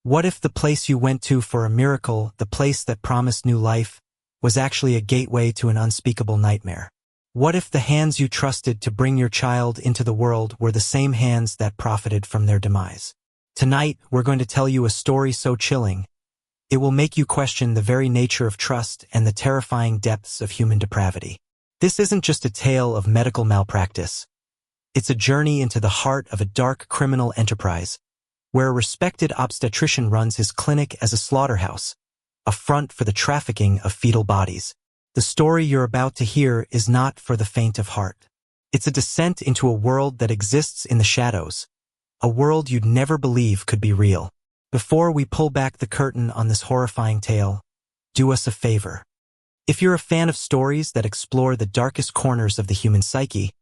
What if the place you went to for a miracle, the place that promised new life, was actually a gateway to an unspeakable nightmare? What if the hands you trusted to bring your child into the world were the same hands that profited from their demise? Tonight, we're going to tell you a story so chilling, it will make you question the very nature of trust and the terrifying depths of human depravity. This isn't just a tale of medical malpractice. It's a journey into the heart of a dark criminal enterprise, where a respected obstetrician runs his clinic as a slaughterhouse, a front for the trafficking of fetal bodies. The story you're about to hear is not for the faint of heart. It's a descent into a world that exists in the shadows, a world you'd never believe could be real. Before we pull back the curtain on this horrifying tale, do us a favor. If you're a fan of stories that explore the darkest corners of the human psyche,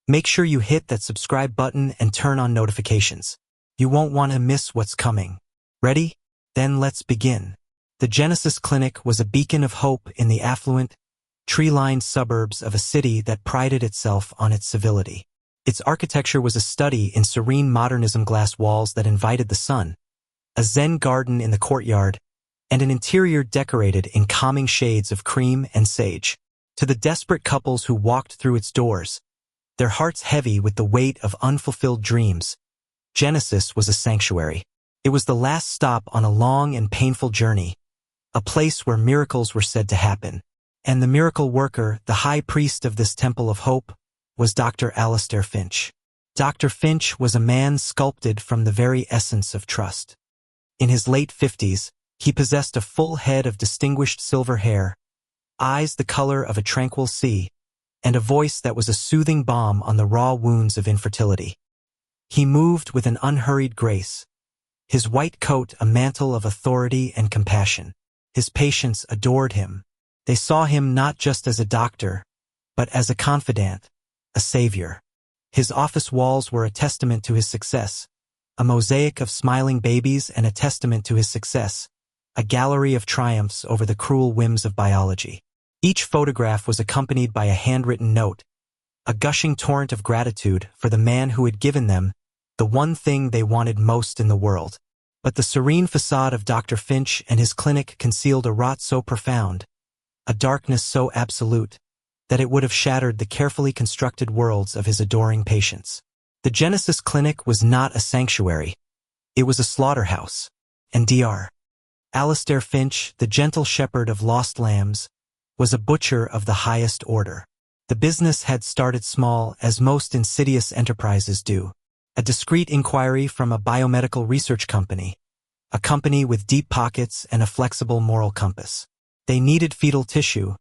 make sure you hit that subscribe button and turn on notifications. You won't want to miss what's coming. Ready? Then let's begin. The Genesis Clinic was a beacon of hope in the affluent, tree-lined suburbs of a city that prided itself on its civility. Its architecture was a study in serene modernism, glass walls that invited the sun, a Zen garden in the courtyard, and an interior decorated in calming shades of cream and sage. To the desperate couples who walked through its doors, their hearts heavy with the weight of unfulfilled dreams, Genesis was a sanctuary. It was the last stop on a long and painful journey, a place where miracles were said to happen. And the miracle worker, the high priest of this temple of hope, was Dr. Alistair Finch. Dr. Finch was a man sculpted from the very essence of trust. In his late 50s, he possessed a full head of distinguished silver hair, eyes the color of a tranquil sea, and a voice that was a soothing balm on the raw wounds of infertility. He moved with an unhurried grace, his white coat a mantle of authority and compassion. His patients adored him. They saw him not just as a doctor, but as a confidant, a savior. His office walls were a testament to his success, a mosaic of smiling babies and a testament to his success, a gallery of triumphs over the cruel whims of biology. Each photograph was accompanied by a handwritten note, a gushing torrent of gratitude for the man who had given them the one thing they wanted most in the world. But the serene facade of Dr. Finch and his clinic concealed a rot so profound, a darkness so absolute, that it would have shattered the carefully constructed worlds of his adoring patients. The Genesis Clinic was not a sanctuary. It was a slaughterhouse. And Dr. Alistair Finch, the gentle shepherd of lost lambs, was a butcher of the highest order. The business had started small, as most insidious enterprises do. A discreet inquiry from a biomedical research company, a company with deep pockets and a flexible moral compass. They needed fetal tissue,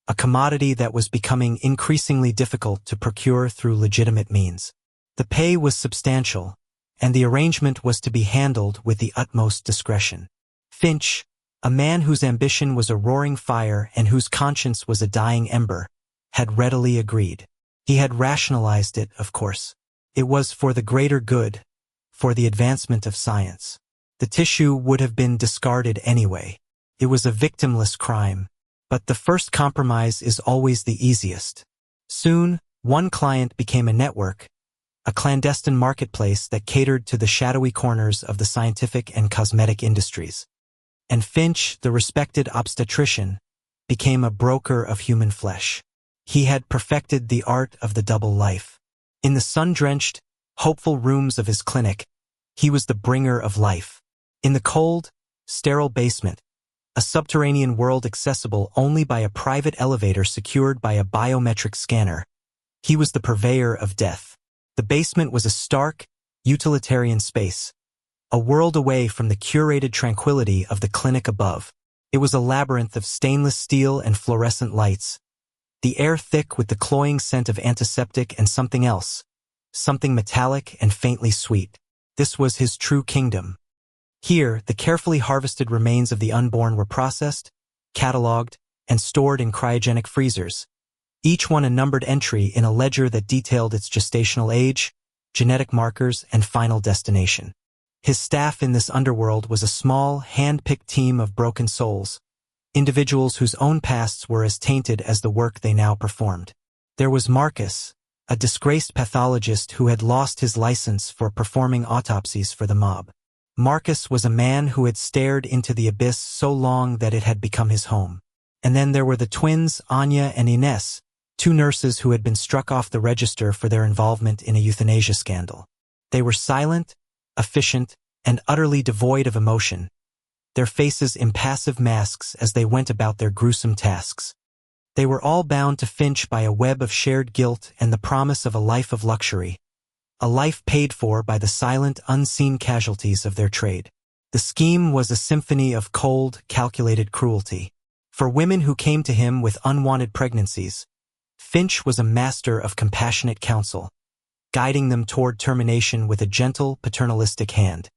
a commodity that was becoming increasingly difficult to procure through legitimate means. The pay was substantial, and the arrangement was to be handled with the utmost discretion. Finch, a man whose ambition was a roaring fire and whose conscience was a dying ember, had readily agreed. He had rationalized it, of course. It was for the greater good, for the advancement of science. The tissue would have been discarded anyway. It was a victimless crime. But the first compromise is always the easiest. Soon, one client became a network, a clandestine marketplace that catered to the shadowy corners of the scientific and cosmetic industries. And Finch, the respected obstetrician, became a broker of human flesh. He had perfected the art of the double life. In the sun-drenched, hopeful rooms of his clinic, he was the bringer of life. In the cold, sterile basement, a subterranean world accessible only by a private elevator secured by a biometric scanner, he was the purveyor of death. The basement was a stark, utilitarian space, a world away from the curated tranquility of the clinic above. It was a labyrinth of stainless steel and fluorescent lights, the air thick with the cloying scent of antiseptic and something else, something metallic and faintly sweet. This was his true kingdom. Here, the carefully harvested remains of the unborn were processed, catalogued, and stored in cryogenic freezers, each one a numbered entry in a ledger that detailed its gestational age, genetic markers, and final destination. His staff in this underworld was a small, hand-picked team of broken souls, individuals whose own pasts were as tainted as the work they now performed. There was Marcus, a disgraced pathologist who had lost his license for performing autopsies for the mob. Marcus was a man who had stared into the abyss so long that it had become his home. And then there were the twins, Anya and Ines, two nurses who had been struck off the register for their involvement in a euthanasia scandal. They were silent, efficient, and utterly devoid of emotion, their faces impassive masks as they went about their gruesome tasks. They were all bound to Finch by a web of shared guilt and the promise of a life of luxury, a life paid for by the silent, unseen casualties of their trade. The scheme was a symphony of cold, calculated cruelty. For women who came to him with unwanted pregnancies, Finch was a master of compassionate counsel, guiding them toward termination with a gentle, paternalistic hand.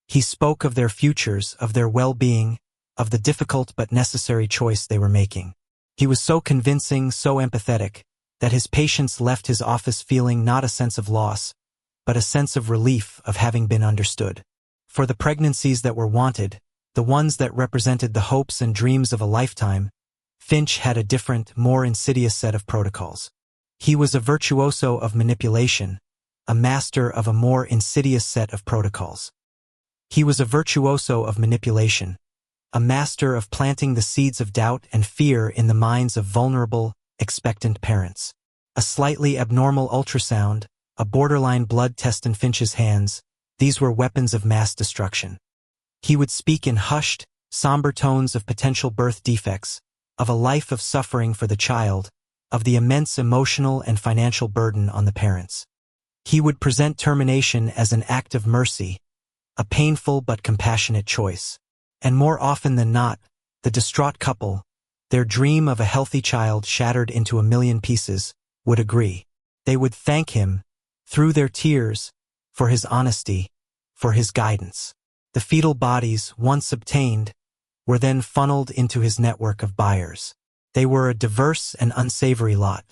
He spoke of their futures, of their well-being, of the difficult but necessary choice they were making. He was so convincing, so empathetic, that his patients left his office feeling not a sense of loss, but a sense of relief of having been understood. For the pregnancies that were wanted, the ones that represented the hopes and dreams of a lifetime, Finch had a different, more insidious set of protocols. He was a virtuoso of manipulation, a master of a more insidious set of protocols. He was a virtuoso of manipulation, a master of planting the seeds of doubt and fear in the minds of vulnerable, expectant parents. A slightly abnormal ultrasound, a borderline blood test in Finch's hands, these were weapons of mass destruction. He would speak in hushed, somber tones of potential birth defects, of a life of suffering for the child, of the immense emotional and financial burden on the parents. He would present termination as an act of mercy, a painful but compassionate choice. And more often than not, the distraught couple, their dream of a healthy child shattered into a million pieces, would agree. They would thank him, through their tears, for his honesty, for his guidance. The fetal bodies, once obtained, were then funneled into his network of buyers. They were a diverse and unsavory lot.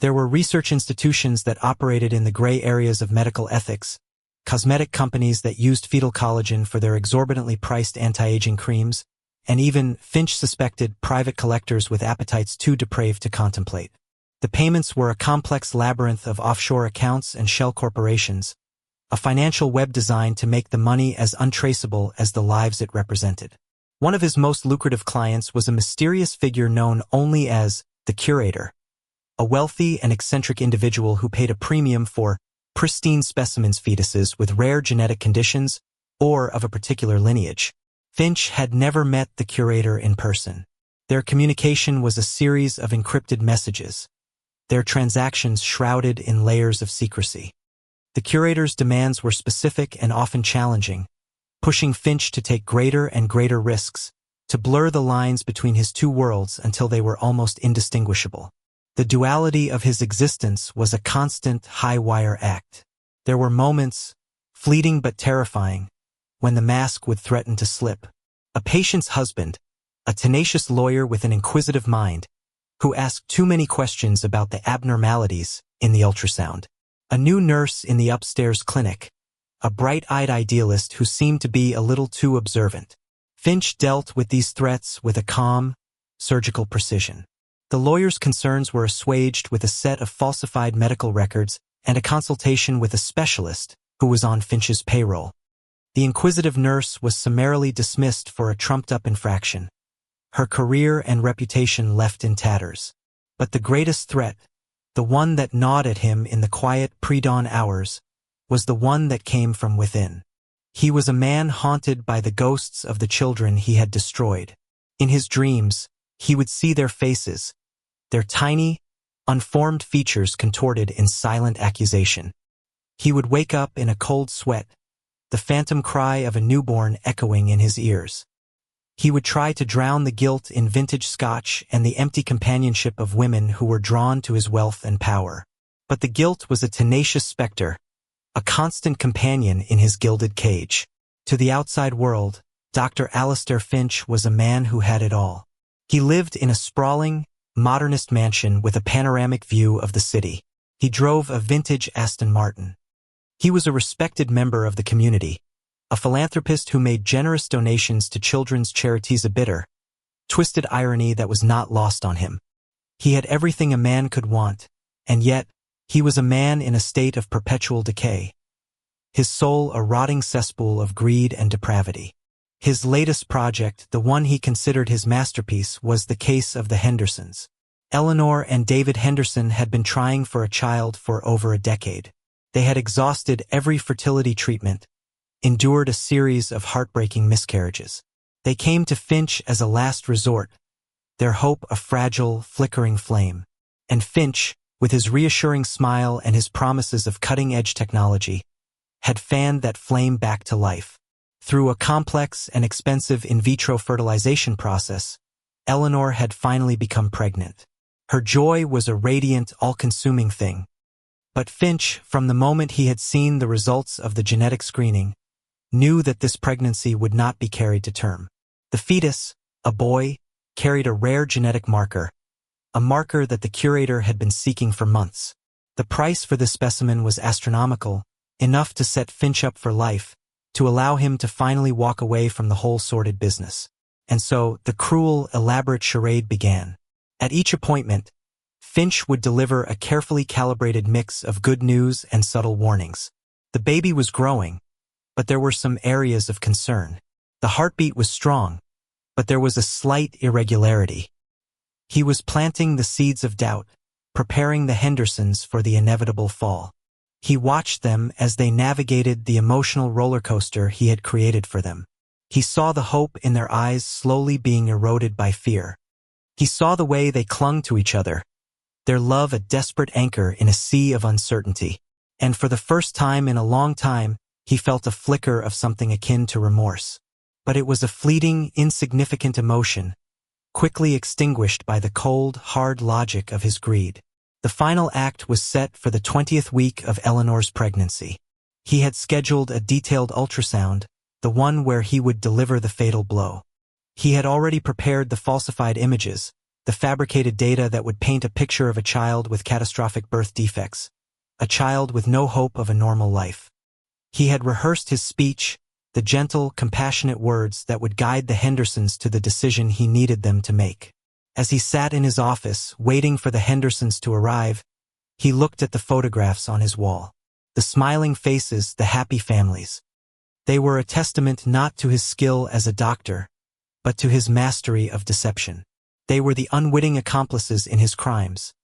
There were research institutions that operated in the gray areas of medical ethics, cosmetic companies that used fetal collagen for their exorbitantly priced anti-aging creams, and even, Finch suspected, private collectors with appetites too depraved to contemplate. The payments were a complex labyrinth of offshore accounts and shell corporations, a financial web designed to make the money as untraceable as the lives it represented. One of his most lucrative clients was a mysterious figure known only as the curator, a wealthy and eccentric individual who paid a premium for pristine specimens fetuses with rare genetic conditions or of a particular lineage. Finch had never met the curator in person. Their communication was a series of encrypted messages, their transactions shrouded in layers of secrecy. The curator's demands were specific and often challenging, pushing Finch to take greater and greater risks, to blur the lines between his two worlds until they were almost indistinguishable. The duality of his existence was a constant high-wire act. There were moments, fleeting but terrifying, when the mask would threaten to slip. A patient's husband, a tenacious lawyer with an inquisitive mind, who asked too many questions about the abnormalities in the ultrasound. A new nurse in the upstairs clinic, a bright-eyed idealist who seemed to be a little too observant. Finch dealt with these threats with a calm, surgical precision. The lawyer's concerns were assuaged with a set of falsified medical records and a consultation with a specialist who was on Finch's payroll. The inquisitive nurse was summarily dismissed for a trumped-up infraction, her career and reputation left in tatters. But the greatest threat, the one that gnawed at him in the quiet pre-dawn hours, was the one that came from within. He was a man haunted by the ghosts of the children he had destroyed. In his dreams, he would see their faces, their tiny, unformed features contorted in silent accusation. He would wake up in a cold sweat, the phantom cry of a newborn echoing in his ears. He would try to drown the guilt in vintage scotch and the empty companionship of women who were drawn to his wealth and power. But the guilt was a tenacious specter, a constant companion in his gilded cage. To the outside world, Dr. Alistair Finch was a man who had it all. He lived in a sprawling, modernist mansion with a panoramic view of the city. He drove a vintage Aston Martin. He was a respected member of the community, a philanthropist who made generous donations to children's charities, a bitter, twisted irony that was not lost on him. He had everything a man could want, and yet, he was a man in a state of perpetual decay. his soul a rotting cesspool of greed and depravity. His latest project, the one he considered his masterpiece, was the case of the Hendersons. Eleanor and David Henderson had been trying for a child for over a decade. They had exhausted every fertility treatment, endured a series of heartbreaking miscarriages. They came to Finch as a last resort, their hope a fragile, flickering flame. And Finch, with his reassuring smile and his promises of cutting-edge technology, had fanned that flame back to life. Through a complex and expensive in vitro fertilization process, Eleanor had finally become pregnant. Her joy was a radiant, all-consuming thing. But Finch, from the moment he had seen the results of the genetic screening, knew that this pregnancy would not be carried to term. The fetus, a boy, carried a rare genetic marker, a marker that the curator had been seeking for months. The price for this specimen was astronomical, enough to set Finch up for life, to allow him to finally walk away from the whole sordid business. And so, the cruel, elaborate charade began. At each appointment, Finch would deliver a carefully calibrated mix of good news and subtle warnings. The baby was growing, but there were some areas of concern. The heartbeat was strong, but there was a slight irregularity. He was planting the seeds of doubt, preparing the Hendersons for the inevitable fall. He watched them as they navigated the emotional roller coaster he had created for them. He saw the hope in their eyes slowly being eroded by fear. He saw the way they clung to each other, their love a desperate anchor in a sea of uncertainty. And for the first time in a long time, he felt a flicker of something akin to remorse. But it was a fleeting, insignificant emotion, quickly extinguished by the cold, hard logic of his greed. The final act was set for the 20th week of Eleanor's pregnancy. He had scheduled a detailed ultrasound, the one where he would deliver the fatal blow. He had already prepared the falsified images, the fabricated data that would paint a picture of a child with catastrophic birth defects, a child with no hope of a normal life. He had rehearsed his speech, the gentle, compassionate words that would guide the Hendersons to the decision he needed them to make. As he sat in his office, waiting for the Hendersons to arrive, he looked at the photographs on his wall. The smiling faces, the happy families. They were a testament not to his skill as a doctor, but to his mastery of deception. They were the unwitting accomplices in his crimes.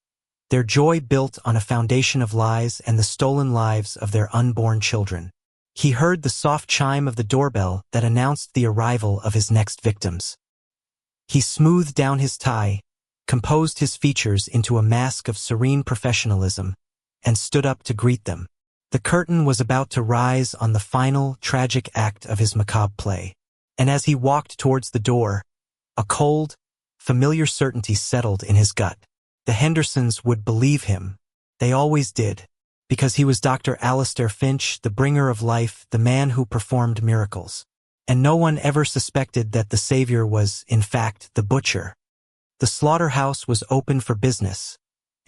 Their joy built on a foundation of lies and the stolen lives of their unborn children. He heard the soft chime of the doorbell that announced the arrival of his next victims. He smoothed down his tie, composed his features into a mask of serene professionalism, and stood up to greet them. The curtain was about to rise on the final, tragic act of his macabre play. And as he walked towards the door, a cold, familiar certainty settled in his gut. The Hendersons would believe him. They always did, because he was Dr. Alistair Finch, the bringer of life, the man who performed miracles. And no one ever suspected that the savior was, in fact, the butcher. The slaughterhouse was open for business,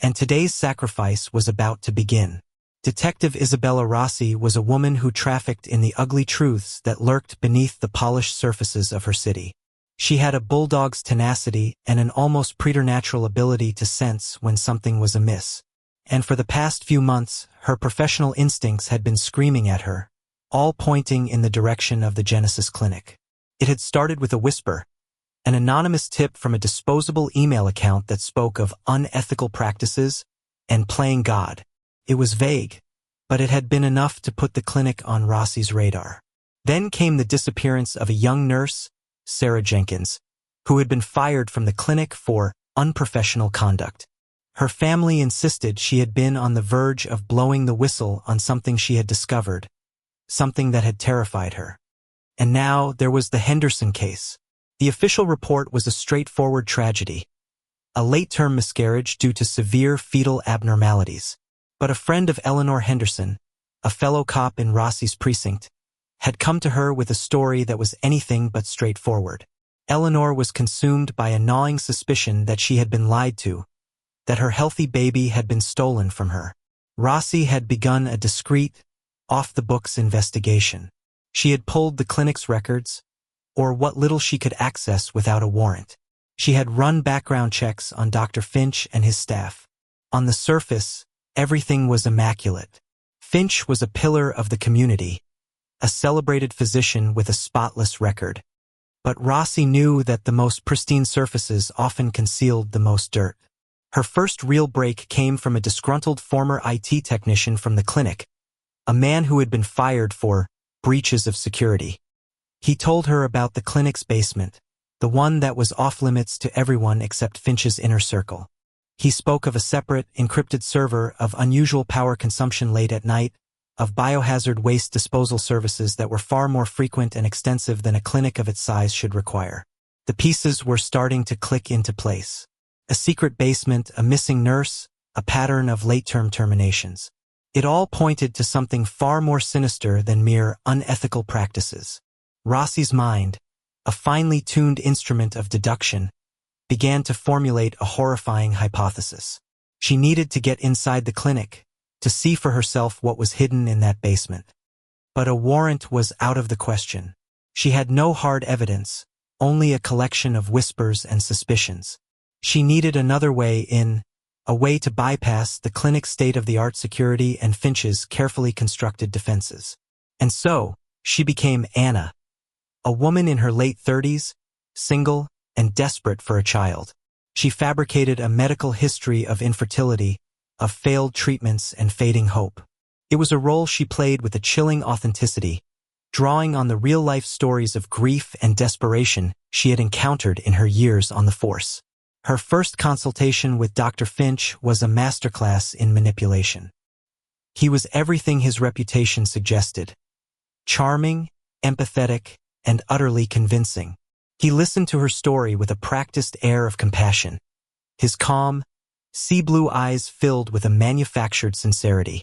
and today's sacrifice was about to begin. Detective Isabella Rossi was a woman who trafficked in the ugly truths that lurked beneath the polished surfaces of her city. She had a bulldog's tenacity and an almost preternatural ability to sense when something was amiss. And for the past few months, her professional instincts had been screaming at her, all pointing in the direction of the Genesis Clinic. It had started with a whisper, an anonymous tip from a disposable email account that spoke of unethical practices and playing God. It was vague, but it had been enough to put the clinic on Rossi's radar. Then came the disappearance of a young nurse, Sarah Jenkins, who had been fired from the clinic for unprofessional conduct. Her family insisted she had been on the verge of blowing the whistle on something she had discovered, something that had terrified her. And now there was the Henderson case. The official report was a straightforward tragedy, a late-term miscarriage due to severe fetal abnormalities. But a friend of Eleanor Henderson, a fellow cop in Rossi's precinct, had come to her with a story that was anything but straightforward. Eleanor was consumed by a gnawing suspicion that she had been lied to, that her healthy baby had been stolen from her. Rossi had begun a discreet, off-the-books investigation. She had pulled the clinic's records, or what little she could access without a warrant. She had run background checks on Dr. Finch and his staff. On the surface, everything was immaculate. Finch was a pillar of the community, a celebrated physician with a spotless record. But Rossi knew that the most pristine surfaces often concealed the most dirt. Her first real break came from a disgruntled former IT technician from the clinic, a man who had been fired for breaches of security. He told her about the clinic's basement, the one that was off-limits to everyone except Finch's inner circle. He spoke of a separate, encrypted server, of unusual power consumption late at night, of biohazard waste disposal services that were far more frequent and extensive than a clinic of its size should require. The pieces were starting to click into place. A secret basement, a missing nurse, a pattern of late-term terminations. It all pointed to something far more sinister than mere unethical practices. Rossi's mind, a finely tuned instrument of deduction, began to formulate a horrifying hypothesis. She needed to get inside the clinic, to see for herself what was hidden in that basement. But a warrant was out of the question. She had no hard evidence, only a collection of whispers and suspicions. She needed another way in, a way to bypass the clinic's state-of-the-art security and Finch's carefully constructed defenses. And so, she became Anna, a woman in her late 30s, single, and desperate for a child. She fabricated a medical history of infertility, of failed treatments and fading hope. It was a role she played with a chilling authenticity, drawing on the real-life stories of grief and desperation she had encountered in her years on the force. Her first consultation with Dr. Finch was a masterclass in manipulation. He was everything his reputation suggested: charming, empathetic, and utterly convincing. He listened to her story with a practiced air of compassion, his calm, sea-blue eyes filled with a manufactured sincerity.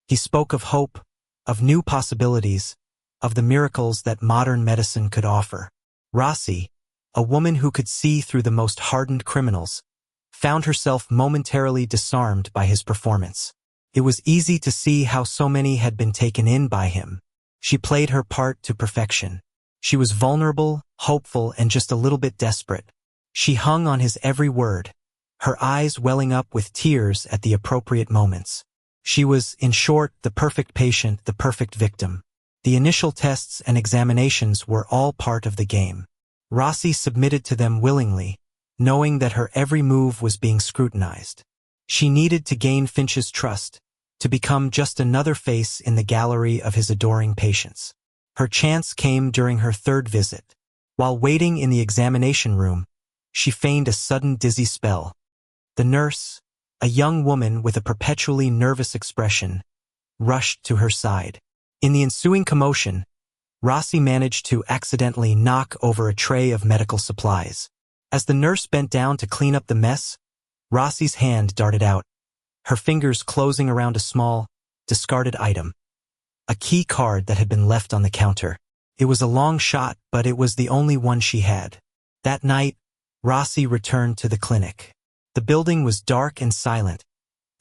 He spoke of hope, of new possibilities, of the miracles that modern medicine could offer. Rossi, a woman who could see through the most hardened criminals, found herself momentarily disarmed by his performance. It was easy to see how so many had been taken in by him. She played her part to perfection. She was vulnerable, hopeful, and just a little bit desperate. She hung on his every word, her eyes welling up with tears at the appropriate moments. She was, in short, the perfect patient, the perfect victim. The initial tests and examinations were all part of the game. Rossi submitted to them willingly, knowing that her every move was being scrutinized. She needed to gain Finch's trust, to become just another face in the gallery of his adoring patients. Her chance came during her third visit. While waiting in the examination room, she feigned a sudden dizzy spell. The nurse, a young woman with a perpetually nervous expression, rushed to her side. In the ensuing commotion, Rossi managed to accidentally knock over a tray of medical supplies. As the nurse bent down to clean up the mess, Rossi's hand darted out, her fingers closing around a small, discarded item. A key card that had been left on the counter. It was a long shot, but it was the only one she had. That night, Rossi returned to the clinic. The building was dark and silent,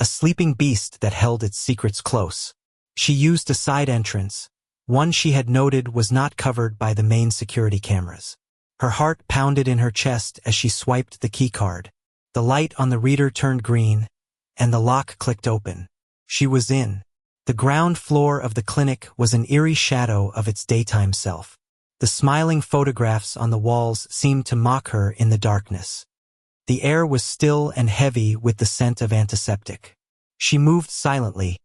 a sleeping beast that held its secrets close. She used a side entrance, one she had noted was not covered by the main security cameras. Her heart pounded in her chest as she swiped the key card. The light on the reader turned green, and the lock clicked open. She was in. The ground floor of the clinic was an eerie shadow of its daytime self. The smiling photographs on the walls seemed to mock her in the darkness. The air was still and heavy with the scent of antiseptic. She moved silently,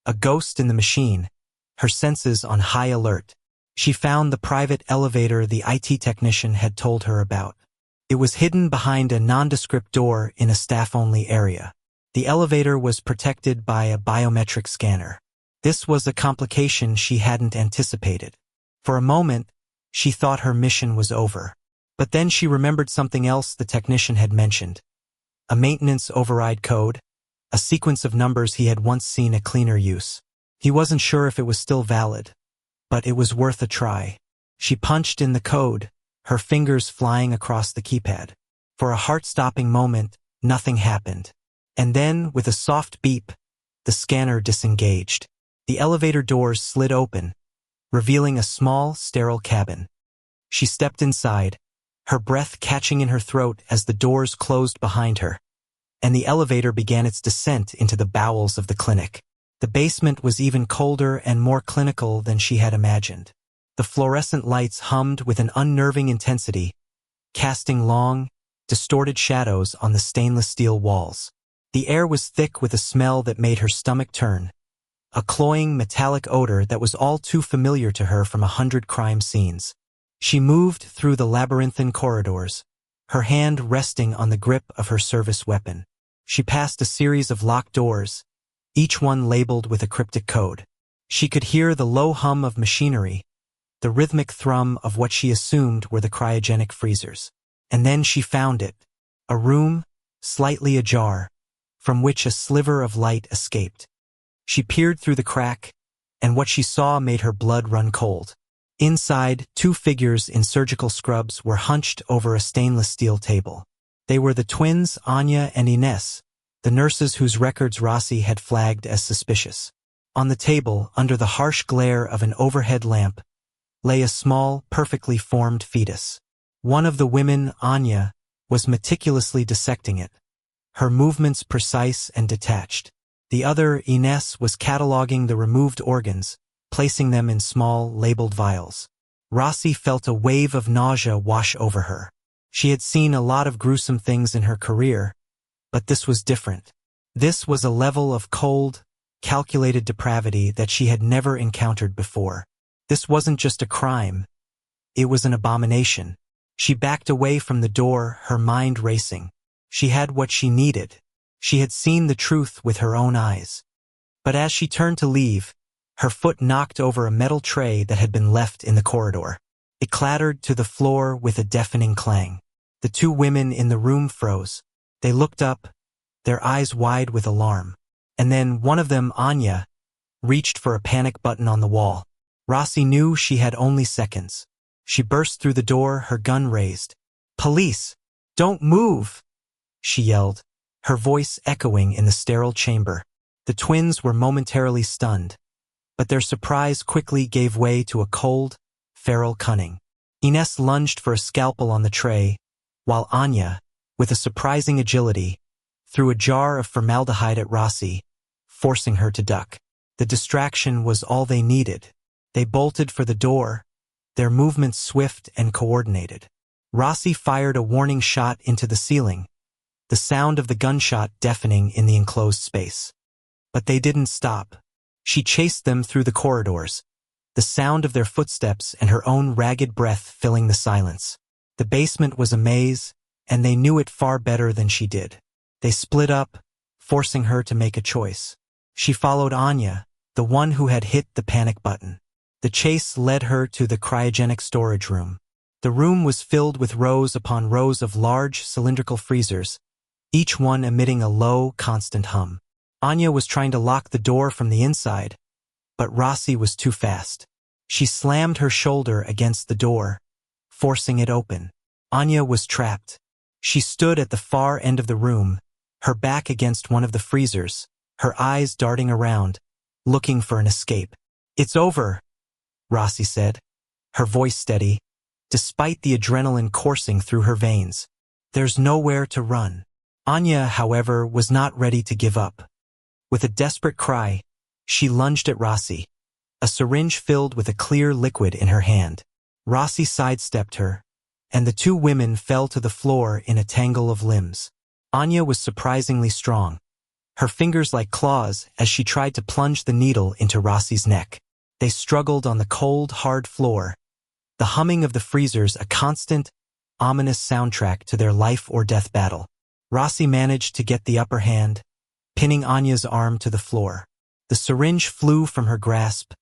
a ghost in the machine, her senses on high alert. She found the private elevator the IT technician had told her about. It was hidden behind a nondescript door in a staff-only area. The elevator was protected by a biometric scanner. This was a complication she hadn't anticipated. For a moment, she thought her mission was over. But then she remembered something else the technician had mentioned. A maintenance override code, a sequence of numbers he had once seen a cleaner use. He wasn't sure if it was still valid, but it was worth a try. She punched in the code, her fingers flying across the keypad. For a heart-stopping moment, nothing happened. And then, with a soft beep, the scanner disengaged. The elevator doors slid open, revealing a small, sterile cabin. She stepped inside, her breath catching in her throat as the doors closed behind her, and the elevator began its descent into the bowels of the clinic. The basement was even colder and more clinical than she had imagined. The fluorescent lights hummed with an unnerving intensity, casting long, distorted shadows on the stainless steel walls. The air was thick with a smell that made her stomach turn, a cloying metallic odor that was all too familiar to her from 100 crime scenes. She moved through the labyrinthine corridors, her hand resting on the grip of her service weapon. She passed a series of locked doors, each one labeled with a cryptic code. She could hear the low hum of machinery, the rhythmic thrum of what she assumed were the cryogenic freezers. And then she found it, a room, slightly ajar, from which a sliver of light escaped. She peered through the crack, and what she saw made her blood run cold. Inside, two figures in surgical scrubs were hunched over a stainless steel table. They were the twins Anya and Ines, the nurses whose records Rossi had flagged as suspicious. On the table, under the harsh glare of an overhead lamp, lay a small, perfectly formed fetus. One of the women, Anya, was meticulously dissecting it, her movements precise and detached. The other, Ines, was cataloging the removed organs, placing them in small, labeled vials. Rossi felt a wave of nausea wash over her. She had seen a lot of gruesome things in her career, but this was different. This was a level of cold, calculated depravity that she had never encountered before. This wasn't just a crime. It was an abomination. She backed away from the door, her mind racing. She had what she needed. She had seen the truth with her own eyes. But as she turned to leave, her foot knocked over a metal tray that had been left in the corridor. It clattered to the floor with a deafening clang. The two women in the room froze. They looked up, their eyes wide with alarm. And then one of them, Anya, reached for a panic button on the wall. Rossi knew she had only seconds. She burst through the door, her gun raised. "Police! Don't move!" she yelled, her voice echoing in the sterile chamber. The twins were momentarily stunned, but their surprise quickly gave way to a cold, feral cunning. Ines lunged for a scalpel on the tray, while Anya, with a surprising agility, threw a jar of formaldehyde at Rossi, forcing her to duck. The distraction was all they needed. They bolted for the door, their movements swift and coordinated. Rossi fired a warning shot into the ceiling, the sound of the gunshot deafening in the enclosed space. But they didn't stop. She chased them through the corridors, the sound of their footsteps and her own ragged breath filling the silence. The basement was a maze, and they knew it far better than she did. They split up, forcing her to make a choice. She followed Anya, the one who had hit the panic button. The chase led her to the cryogenic storage room. The room was filled with rows upon rows of large, cylindrical freezers, each one emitting a low, constant hum. Anya was trying to lock the door from the inside, but Rossi was too fast. She slammed her shoulder against the door, forcing it open. Anya was trapped. She stood at the far end of the room, her back against one of the freezers, her eyes darting around, looking for an escape. "It's over," Rossi said, her voice steady, despite the adrenaline coursing through her veins. "There's nowhere to run." Anya, however, was not ready to give up. With a desperate cry, she lunged at Rossi, a syringe filled with a clear liquid in her hand. Rossi sidestepped her, and the two women fell to the floor in a tangle of limbs. Anya was surprisingly strong, her fingers like claws as she tried to plunge the needle into Rossi's neck. They struggled on the cold, hard floor, the humming of the freezers a constant, ominous soundtrack to their life-or-death battle. Rossi managed to get the upper hand, pinning Anya's arm to the floor. The syringe flew from her grasp,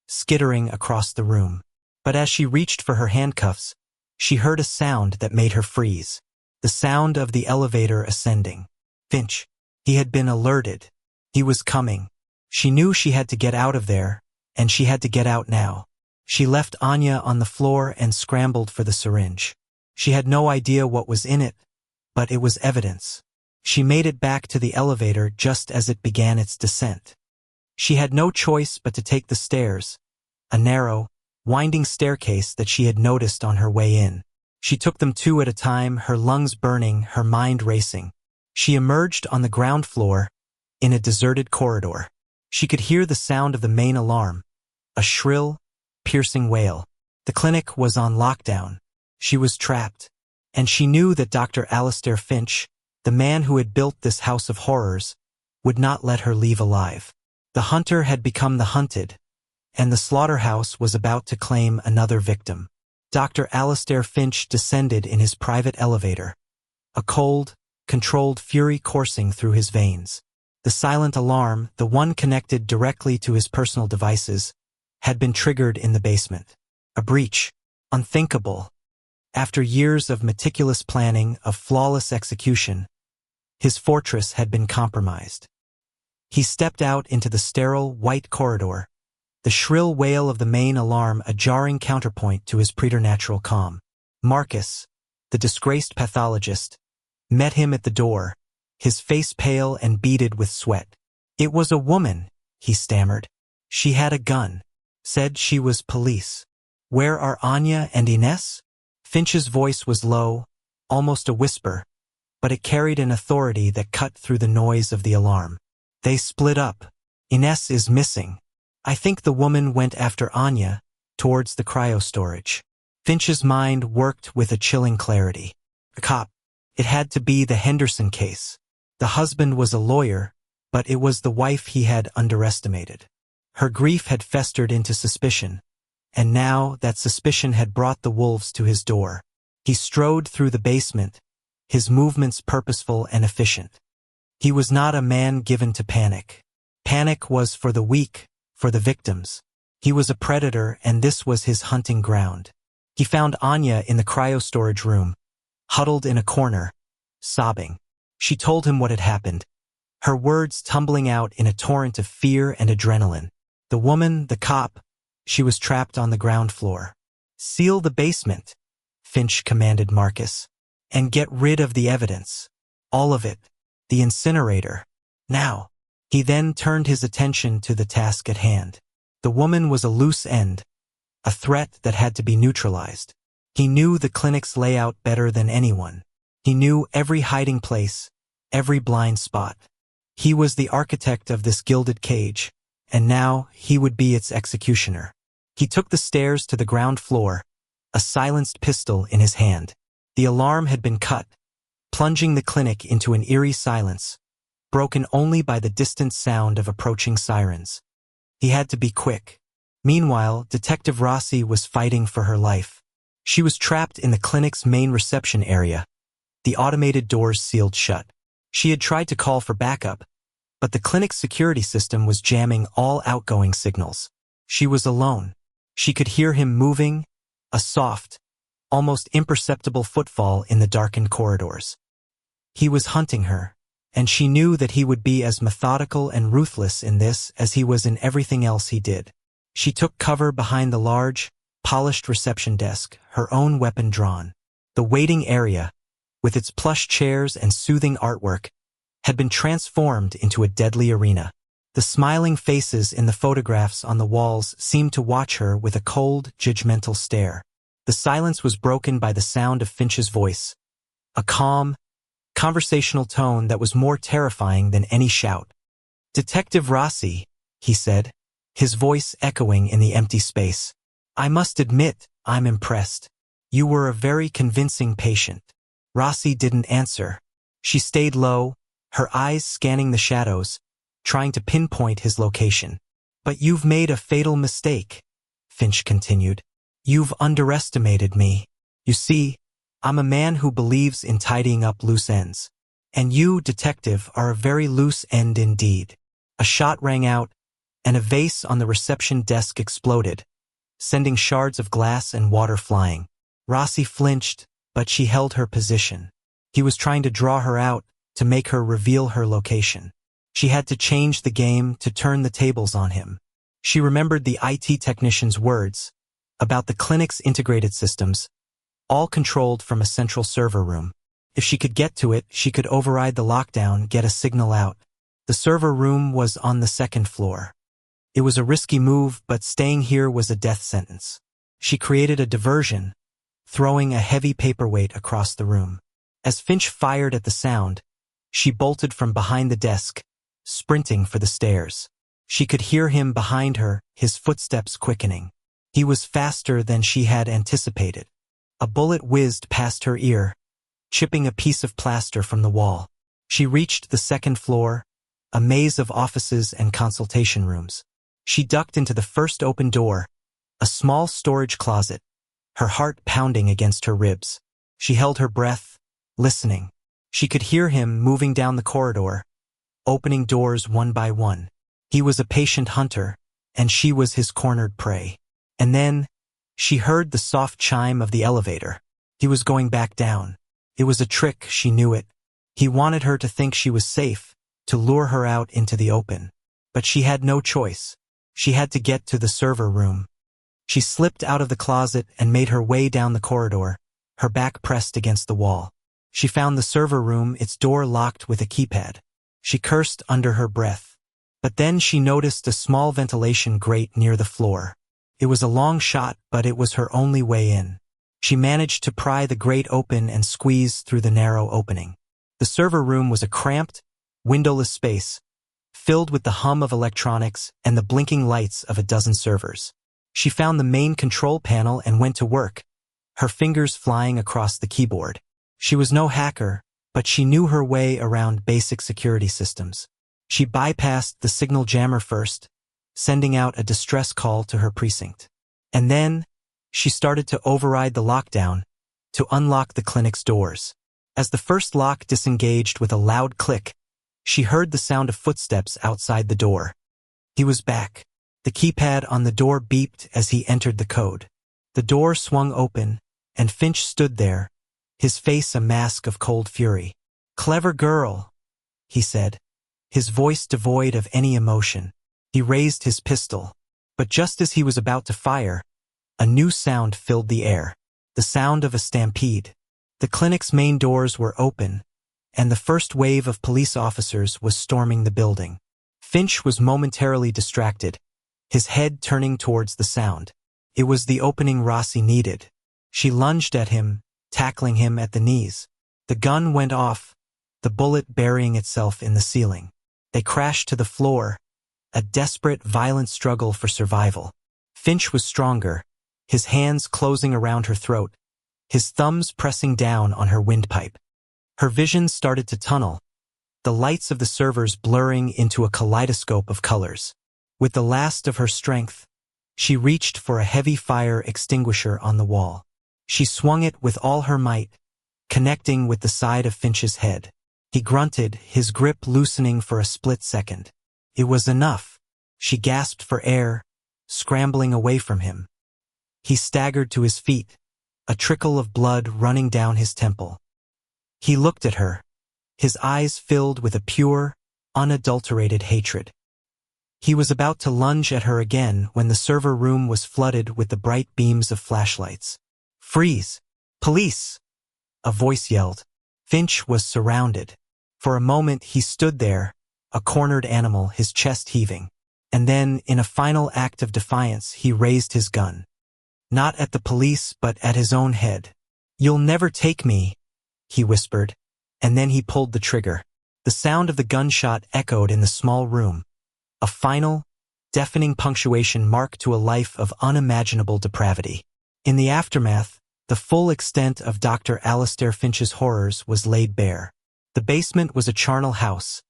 skittering across the room. But as she reached for her handcuffs, she heard a sound that made her freeze. The sound of the elevator ascending. Finch. He had been alerted. He was coming. She knew she had to get out of there, and she had to get out now. She left Anya on the floor and scrambled for the syringe. She had no idea what was in it, but it was evidence. She made it back to the elevator just as it began its descent. She had no choice but to take the stairs, a narrow, winding staircase that she had noticed on her way in. She took them two at a time, her lungs burning, her mind racing. She emerged on the ground floor, in a deserted corridor. She could hear the sound of the main alarm, a shrill, piercing wail. The clinic was on lockdown. She was trapped. And she knew that Dr. Alistair Finch, the man who had built this house of horrors, would not let her leave alive. The hunter had become the hunted, and the slaughterhouse was about to claim another victim. Dr. Alistair Finch descended in his private elevator, a cold, controlled fury coursing through his veins. The silent alarm, the one connected directly to his personal devices, had been triggered in the basement. A breach. Unthinkable. After years of meticulous planning, of flawless execution, his fortress had been compromised. He stepped out into the sterile, white corridor, the shrill wail of the main alarm a jarring counterpoint to his preternatural calm. Marcus, the disgraced pathologist, met him at the door, his face pale and beaded with sweat. "It was a woman," he stammered. "She had a gun. Said she was police. Where are Anya and Ines?" Finch's voice was low, almost a whisper, but it carried an authority that cut through the noise of the alarm. "They split up. Ines is missing. I think the woman went after Anya, towards the cryo-storage." Finch's mind worked with a chilling clarity. A cop. It had to be the Henderson case. The husband was a lawyer, but it was the wife he had underestimated. Her grief had festered into suspicion, and now that suspicion had brought the wolves to his door. He strode through the basement, his movements purposeful and efficient. He was not a man given to panic. Panic was for the weak, for the victims. He was a predator, and this was his hunting ground. He found Anya in the cryo-storage room, huddled in a corner, sobbing. She told him what had happened, her words tumbling out in a torrent of fear and adrenaline. The woman, the cop, she was trapped on the ground floor. "Seal the basement," Finch commanded Marcus, "and get rid of the evidence. All of it. The incinerator. Now." He then turned his attention to the task at hand. The woman was a loose end, a threat that had to be neutralized. He knew the clinic's layout better than anyone. He knew every hiding place, every blind spot. He was the architect of this gilded cage, and now he would be its executioner. He took the stairs to the ground floor, a silenced pistol in his hand. The alarm had been cut, plunging the clinic into an eerie silence, broken only by the distant sound of approaching sirens. He had to be quick. Meanwhile, Detective Rossi was fighting for her life. She was trapped in the clinic's main reception area, the automated doors sealed shut. She had tried to call for backup, but the clinic's security system was jamming all outgoing signals. She was alone. She could hear him moving, a soft, almost imperceptible footfall in the darkened corridors. He was hunting her, and she knew that he would be as methodical and ruthless in this as he was in everything else he did. She took cover behind the large, polished reception desk, her own weapon drawn. The waiting area, with its plush chairs and soothing artwork, had been transformed into a deadly arena. The smiling faces in the photographs on the walls seemed to watch her with a cold, judgmental stare. The silence was broken by the sound of Finch's voice, a calm, conversational tone that was more terrifying than any shout. "Detective Rossi," he said, his voice echoing in the empty space. "I must admit, I'm impressed. You were a very convincing patient." Rossi didn't answer. She stayed low, her eyes scanning the shadows, trying to pinpoint his location. "But you've made a fatal mistake," Finch continued. "You've underestimated me. You see, I'm a man who believes in tidying up loose ends. And you, detective, are a very loose end indeed." A shot rang out, and a vase on the reception desk exploded, sending shards of glass and water flying. Rossi flinched, but she held her position. He was trying to draw her out, to make her reveal her location. She had to change the game, to turn the tables on him. She remembered the IT technician's words about the clinic's integrated systems, all controlled from a central server room. If she could get to it, she could override the lockdown, get a signal out. The server room was on the second floor. It was a risky move, but staying here was a death sentence. She created a diversion, throwing a heavy paperweight across the room. As Finch fired at the sound, she bolted from behind the desk, sprinting for the stairs. She could hear him behind her, his footsteps quickening. He was faster than she had anticipated. A bullet whizzed past her ear, chipping a piece of plaster from the wall. She reached the second floor, a maze of offices and consultation rooms. She ducked into the first open door, a small storage closet, her heart pounding against her ribs. She held her breath, listening. She could hear him moving down the corridor, opening doors one by one. He was a patient hunter, and she was his cornered prey. And then, she heard the soft chime of the elevator. He was going back down. It was a trick, she knew it. He wanted her to think she was safe, to lure her out into the open. But she had no choice. She had to get to the server room. She slipped out of the closet and made her way down the corridor, her back pressed against the wall. She found the server room, its door locked with a keypad. She cursed under her breath. But then she noticed a small ventilation grate near the floor. It was a long shot, but it was her only way in. She managed to pry the grate open and squeeze through the narrow opening. The server room was a cramped, windowless space, filled with the hum of electronics and the blinking lights of a dozen servers. She found the main control panel and went to work, her fingers flying across the keyboard. She was no hacker, but she knew her way around basic security systems. She bypassed the signal jammer first, sending out a distress call to her precinct. And then, she started to override the lockdown, to unlock the clinic's doors. As the first lock disengaged with a loud click, she heard the sound of footsteps outside the door. He was back. The keypad on the door beeped as he entered the code. The door swung open, and Finch stood there, his face a mask of cold fury. "Clever girl," he said, his voice devoid of any emotion. He raised his pistol, but just as he was about to fire, a new sound filled the air, the sound of a stampede. The clinic's main doors were open, and the first wave of police officers was storming the building. Finch was momentarily distracted, his head turning towards the sound. It was the opening Rossi needed. She lunged at him, tackling him at the knees. The gun went off, the bullet burying itself in the ceiling. They crashed to the floor, a desperate, violent struggle for survival. Finch was stronger, his hands closing around her throat, his thumbs pressing down on her windpipe. Her vision started to tunnel, the lights of the servers blurring into a kaleidoscope of colors. With the last of her strength, she reached for a heavy fire extinguisher on the wall. She swung it with all her might, connecting with the side of Finch's head. He grunted, his grip loosening for a split second. It was enough. She gasped for air, scrambling away from him. He staggered to his feet, a trickle of blood running down his temple. He looked at her, his eyes filled with a pure, unadulterated hatred. He was about to lunge at her again when the server room was flooded with the bright beams of flashlights. "Freeze! Police!" a voice yelled. Finch was surrounded. For a moment he stood there, a cornered animal, his chest heaving. And then, in a final act of defiance, he raised his gun. Not at the police, but at his own head. "You'll never take me," he whispered, and then he pulled the trigger. The sound of the gunshot echoed in the small room, a final, deafening punctuation mark to a life of unimaginable depravity. In the aftermath, the full extent of Dr. Alistair Finch's horrors was laid bare. The basement was a charnel house,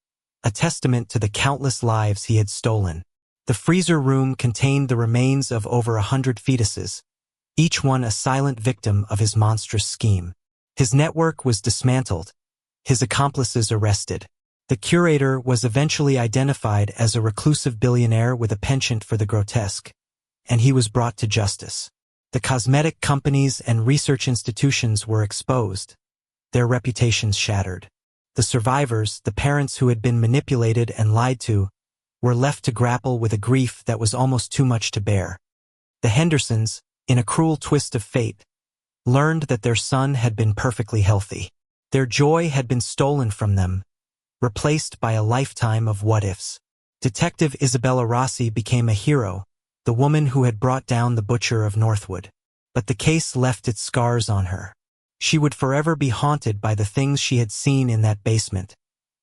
a testament to the countless lives he had stolen. The freezer room contained the remains of over 100 fetuses, each one a silent victim of his monstrous scheme. His network was dismantled, his accomplices arrested. The curator was eventually identified as a reclusive billionaire with a penchant for the grotesque, and he was brought to justice. The cosmetic companies and research institutions were exposed, their reputations shattered. The survivors, the parents who had been manipulated and lied to, were left to grapple with a grief that was almost too much to bear. The Hendersons, in a cruel twist of fate, learned that their son had been perfectly healthy. Their joy had been stolen from them, replaced by a lifetime of what-ifs. Detective Isabella Rossi became a hero, the woman who had brought down the butcher of Northwood. But the case left its scars on her. She would forever be haunted by the things she had seen in that basement,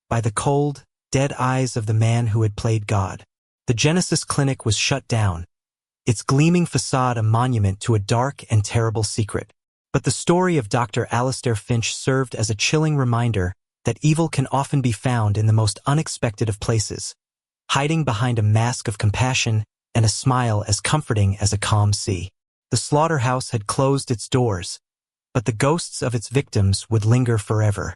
by the cold, dead eyes of the man who had played God. The Genesis Clinic was shut down, its gleaming facade a monument to a dark and terrible secret. But the story of Dr. Alistair Finch served as a chilling reminder that evil can often be found in the most unexpected of places, hiding behind a mask of compassion and a smile as comforting as a calm sea. The slaughterhouse had closed its doors, but the ghosts of its victims would linger forever.